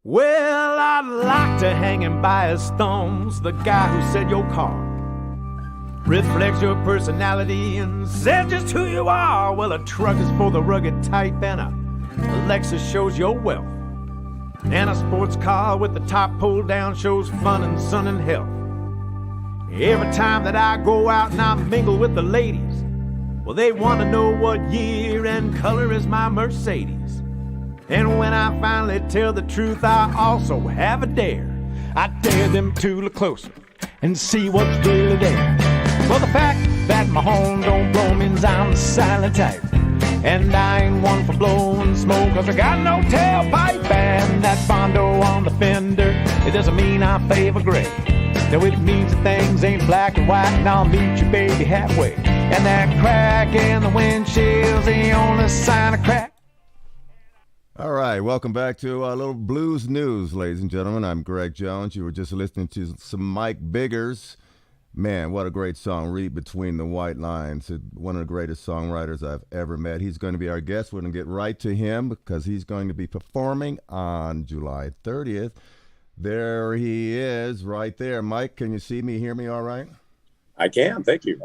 Well, I'd like to hang him by his thumbs, the guy who said your car reflects your personality and says just who you are. Well, a truck is for the rugged type, and a Lexus shows your wealth, and a sports car with the top pulled down shows fun and sun and health. Every time that I go out and I mingle with the ladies, well, they want to know what year and color is my Mercedes. And when I finally tell the truth, I also have a dare. I dare them to look closer and see what's really there. Well, the fact that my horn don't blow means I'm the silent type, and I ain't one for blowing smoke, 'cause I got no tailpipe. And that Bondo on the fender, it doesn't mean I favor gray. No, it means that things ain't black and white, and I'll meet you, baby, halfway. And that crack in the windshield's the only sign of crack. All right, welcome back to a little blues news, ladies and gentlemen. I'm Greg Jones. You were just listening to some Mike Biggers. Man, what a great song, Read Between the White Lines. One of the greatest songwriters I've ever met. He's going to be our guest. We're going to get right to him because he's going to be performing on July 30th. There he is right there. Mike, can you see me, hear me all right? I can, thank you.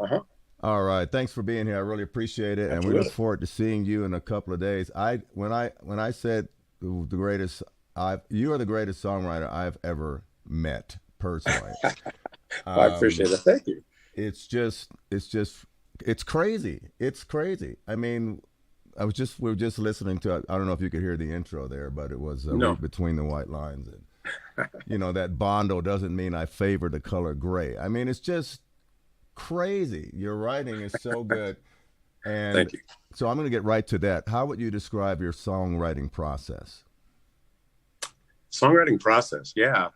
All right, thanks for being here. I really appreciate it, Absolutely. and we look forward to seeing you in a couple of days. When I said you are the greatest songwriter I've ever met personally. Well, I appreciate it. Thank you. It's crazy. It's crazy. I mean, we were just listening to. I don't know if you could hear the intro there, but it was No. Read Between the White Lines, and you know that Bondo doesn't mean I favor the color gray. I mean, it's just crazy. Your writing is so good. And Thank you. so I'm going to get right to that. How would you describe your songwriting process? Songwriting process, yeah.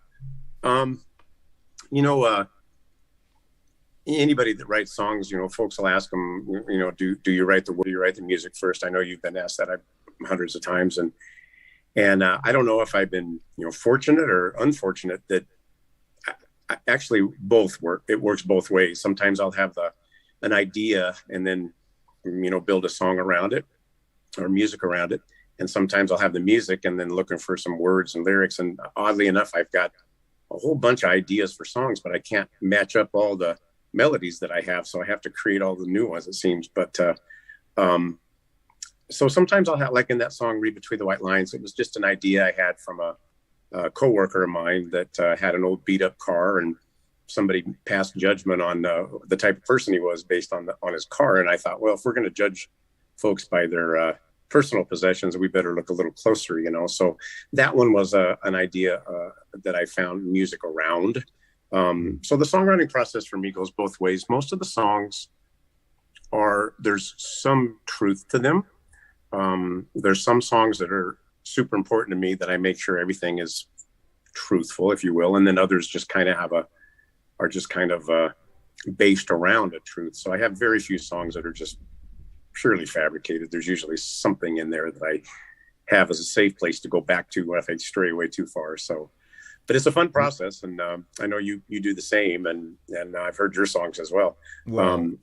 Anybody that writes songs, folks will ask them, do you write the music first? I know you've been asked that hundreds of times, and I don't know if I've been, fortunate or unfortunate that actually both work. It works both ways. Sometimes I'll have an idea and then, build a song around it or music around it. And sometimes I'll have the music and then looking for some words and lyrics. And oddly enough, I've got a whole bunch of ideas for songs, but I can't match up all the melodies that I have. So I have to create all the new ones, it seems. But so sometimes I'll have, like in that song, Read Between the White Lines, it was just an idea I had from a coworker of mine that had an old beat up car, and somebody passed judgment on the type of person he was based on his car. And I thought, well, if we're going to judge folks by their personal possessions, we better look a little closer, So that one was an idea that I found music around. So the songwriting process for me goes both ways. Most of the songs there's some truth to them. There's some songs that are super important to me that I make sure everything is truthful, if you will. And then others just kind of are based around a truth. So I have very few songs that are just purely fabricated. There's usually something in there that I have as a safe place to go back to if I stray away too far. So, but it's a fun process, and I know you do the same, and I've heard your songs as well. Well,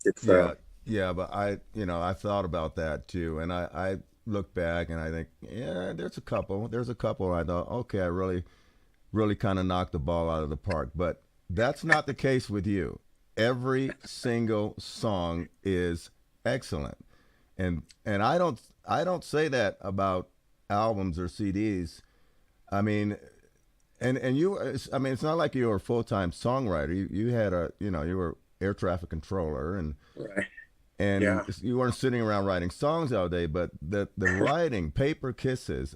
yeah, but I've thought about that too, and I look back and I think, yeah, there's a couple. I thought, okay, I really, really kind of knocked the ball out of the park, but that's not the case with you. Every single song is excellent, and I don't say that about albums or CDs. I mean, and you, I mean, it's not like you were a full-time songwriter. You had you were air traffic controller, and Right. and Yeah. you weren't sitting around writing songs all day, but the writing, Paper Kisses,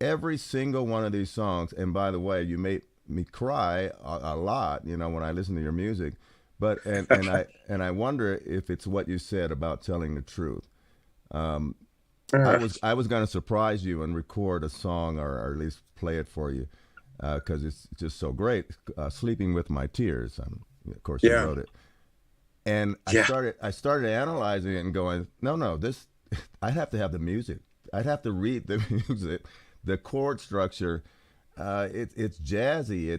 every single one of these songs, and by the way, you made me cry a lot, when I listen to your music, but and I wonder if it's what you said about telling the truth. I was going to surprise you and record a song, or at least play it for you, because it's just so great. Sleeping with My Tears, of course you wrote it. And I started analyzing it and going, no, this, I'd have to have the music. I'd have to read the music, the chord structure. It's jazzy.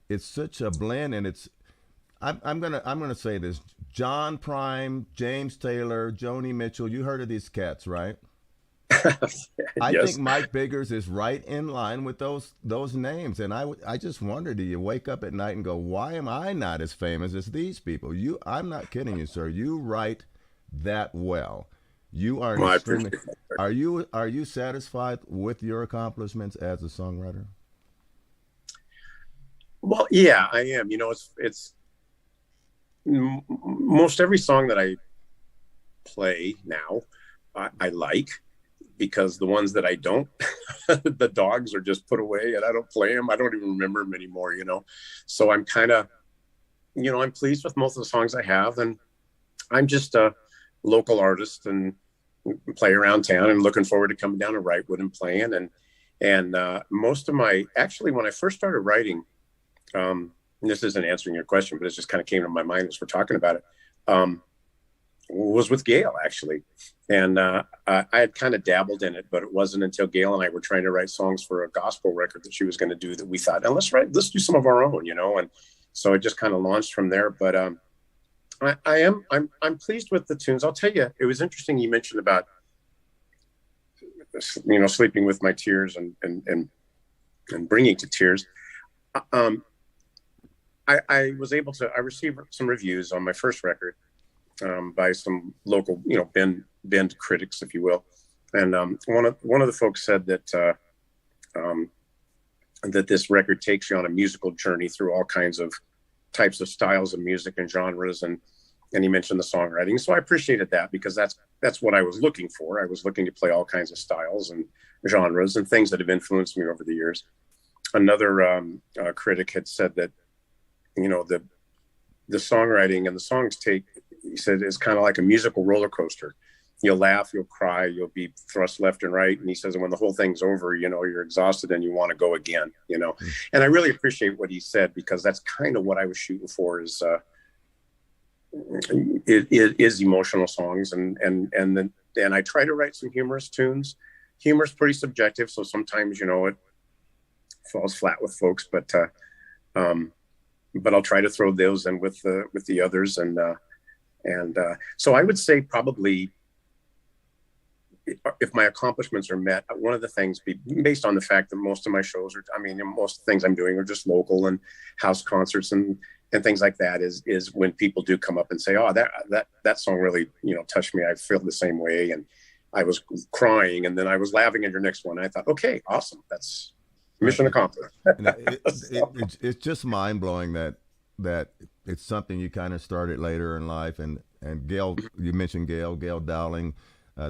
It's such a blend, and I'm gonna say this: John Prime, James Taylor, Joni Mitchell. You heard of these cats, right? I Yes. think Mike Biggers is right in line with those names, and I just wonder, do you wake up at night and go, why am I not as famous as these people? I'm not kidding you, sir. You write that well. You are an Well, I extremely. appreciate that. Are you satisfied with your accomplishments as a songwriter? Well, yeah, I am. It's most every song that I play now, I like, because the ones that I don't, the dogs are just put away and I don't play them. I don't even remember them anymore. So I'm kind of, I'm pleased with most of the songs I have, and I'm just a local artist and play around town and looking forward to coming down to Wrightwood and playing. And most of actually, when I first started writing, this isn't answering your question, but it just kind of came to my mind as we're talking about it. Was with Gail, actually. And I had kind of dabbled in it, but it wasn't until Gail and I were trying to write songs for a gospel record that she was going to do that we thought, now let's do some of our own, and so it just kind of launched from there. But I'm pleased with the tunes. I'll tell you, it was interesting you mentioned about sleeping with my tears and bringing to tears. I was able to, I received some reviews on my first record by some local, bend critics, if you will. And one of the folks said that that this record takes you on a musical journey through all kinds of types of styles of music and genres, and he mentioned the songwriting. So I appreciated that, because that's what I was looking for. I was looking to play all kinds of styles and genres and things that have influenced me over the years. Another critic had said that the songwriting and the songs he said, is kind of like a musical roller coaster. You'll laugh, you'll cry, you'll be thrust left and right. And he says, when the whole thing's over, you're exhausted and you want to go again, And I really appreciate what he said, because that's kind of what I was shooting for, is emotional songs. And I try to write some humorous tunes. Humor's pretty subjective, so sometimes, it falls flat with folks, but I'll try to throw those in with the others. And so I would say, probably, if my accomplishments are met, one of the things, based on the fact that most of my shows most of the things I'm doing are just local and house concerts and things like that, is when people do come up and say, oh, that song really, touched me. I feel the same way. And I was crying, and then I was laughing at your next one. And I thought, okay, awesome. That's mission accomplished. It's just mind blowing that it's something you kind of started later in life. And Gail, you mentioned Gail Dowling.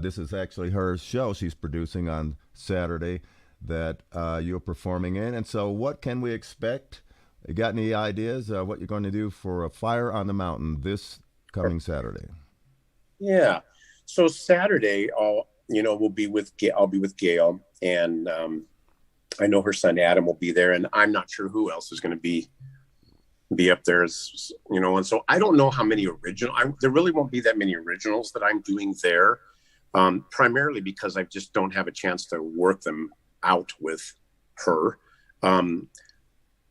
This is actually her show she's producing on Saturday that you're performing in. And so what can we expect? You got any ideas what you're going to do for a Fire on the Mountain this coming Saturday? Yeah. So Saturday, I'll be with Gail, and I know her son Adam will be there, and I'm not sure who else is going to be up there, and so I don't know how many there really won't be that many originals that I'm doing there, primarily because I just don't have a chance to work them out with her.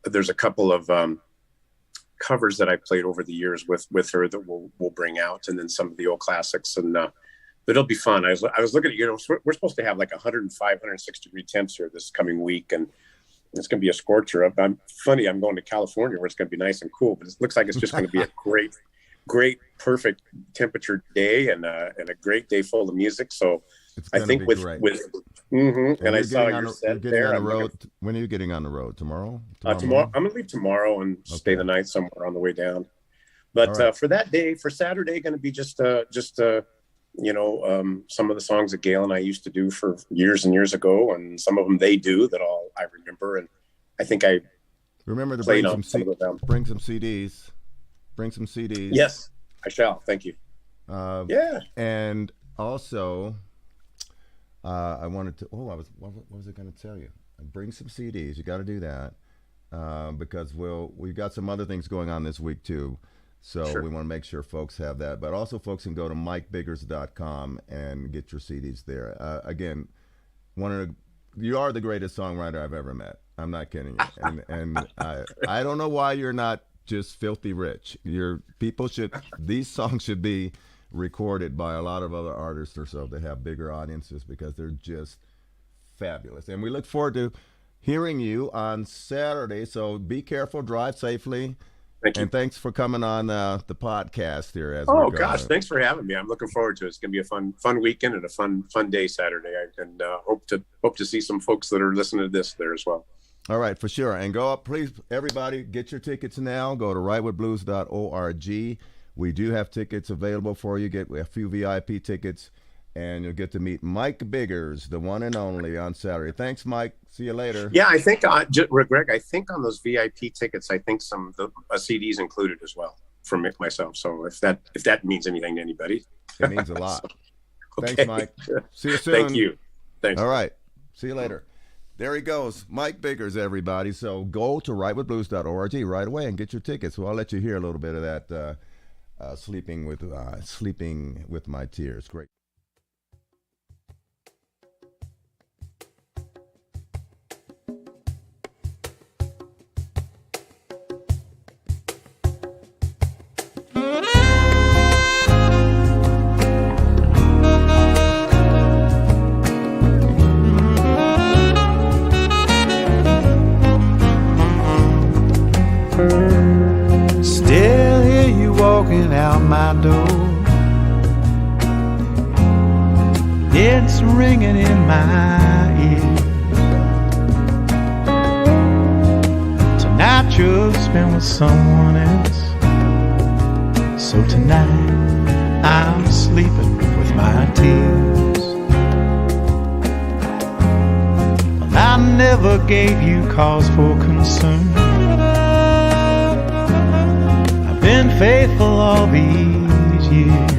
There's a couple of covers that I played over the years with her that we'll bring out, and then some of the old classics, and but it'll be fun. I was looking at, we're supposed to have like 105, 106 degree temps here this coming week, and it's going to be a scorcher. I'm going to California where it's going to be nice and cool, but it looks like it's just going to be a great, perfect temperature day, and a great day full of music. So I think and I saw your set there. When are you getting on the road? Tomorrow? Tomorrow. I'm going to leave tomorrow and stay the night somewhere on the way down. But right. For that day, for Saturday, going to be just some of the songs that Gail and I used to do for years and years ago, and some of them they do that I remember. And I think I remember to bring some CDs. Bring some CDs. Yes, I shall. Thank you. Yeah. And also, I wanted to. What was I going to tell you? Bring some CDs. You got to do that because we've got some other things going on this week too. So sure. We want to make sure folks have that. But also, folks can go to MikeBiggers.com and get your CDs there. Again, you are the greatest songwriter I've ever met. I'm not kidding you. And I don't know why you're not just filthy rich. These songs should be recorded by a lot of other artists or so that have bigger audiences because they're just fabulous. And we look forward to hearing you on Saturday. So be careful, drive safely. Thank you. And thanks for coming on the podcast here. Oh gosh, thanks for having me. I'm looking forward to it. It's going to be a fun weekend and a fun day Saturday. And hope to see some folks that are listening to this there as well. All right, for sure. And go up, please, everybody, get your tickets now. Go to rightwithblues.org. We do have tickets available for you. Get a few VIP tickets, and you'll get to meet Mike Biggers, the one and only, on Saturday. Thanks, Mike. See you later. Yeah, I think, Greg, I think on those VIP tickets, I think a CD's included as well for myself. So if that means anything to anybody. It means a lot. So, okay. Thanks, Mike. See you soon. Thank you. Thanks. All right. See you later. There he goes, Mike Biggers, everybody. So go to rightwithblues.org right away and get your tickets. Well, I'll let you hear a little bit of that sleeping with my tears. Great. Still hear you walking out my door. It's ringing in my ears. Tonight you've spent with someone else. So tonight I'm sleeping with my tears. Well, I never gave you cause for concern. Been faithful all these years,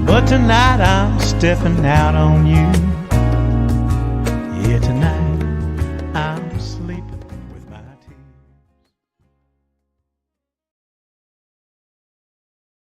but tonight I'm stepping out on you. Yeah, tonight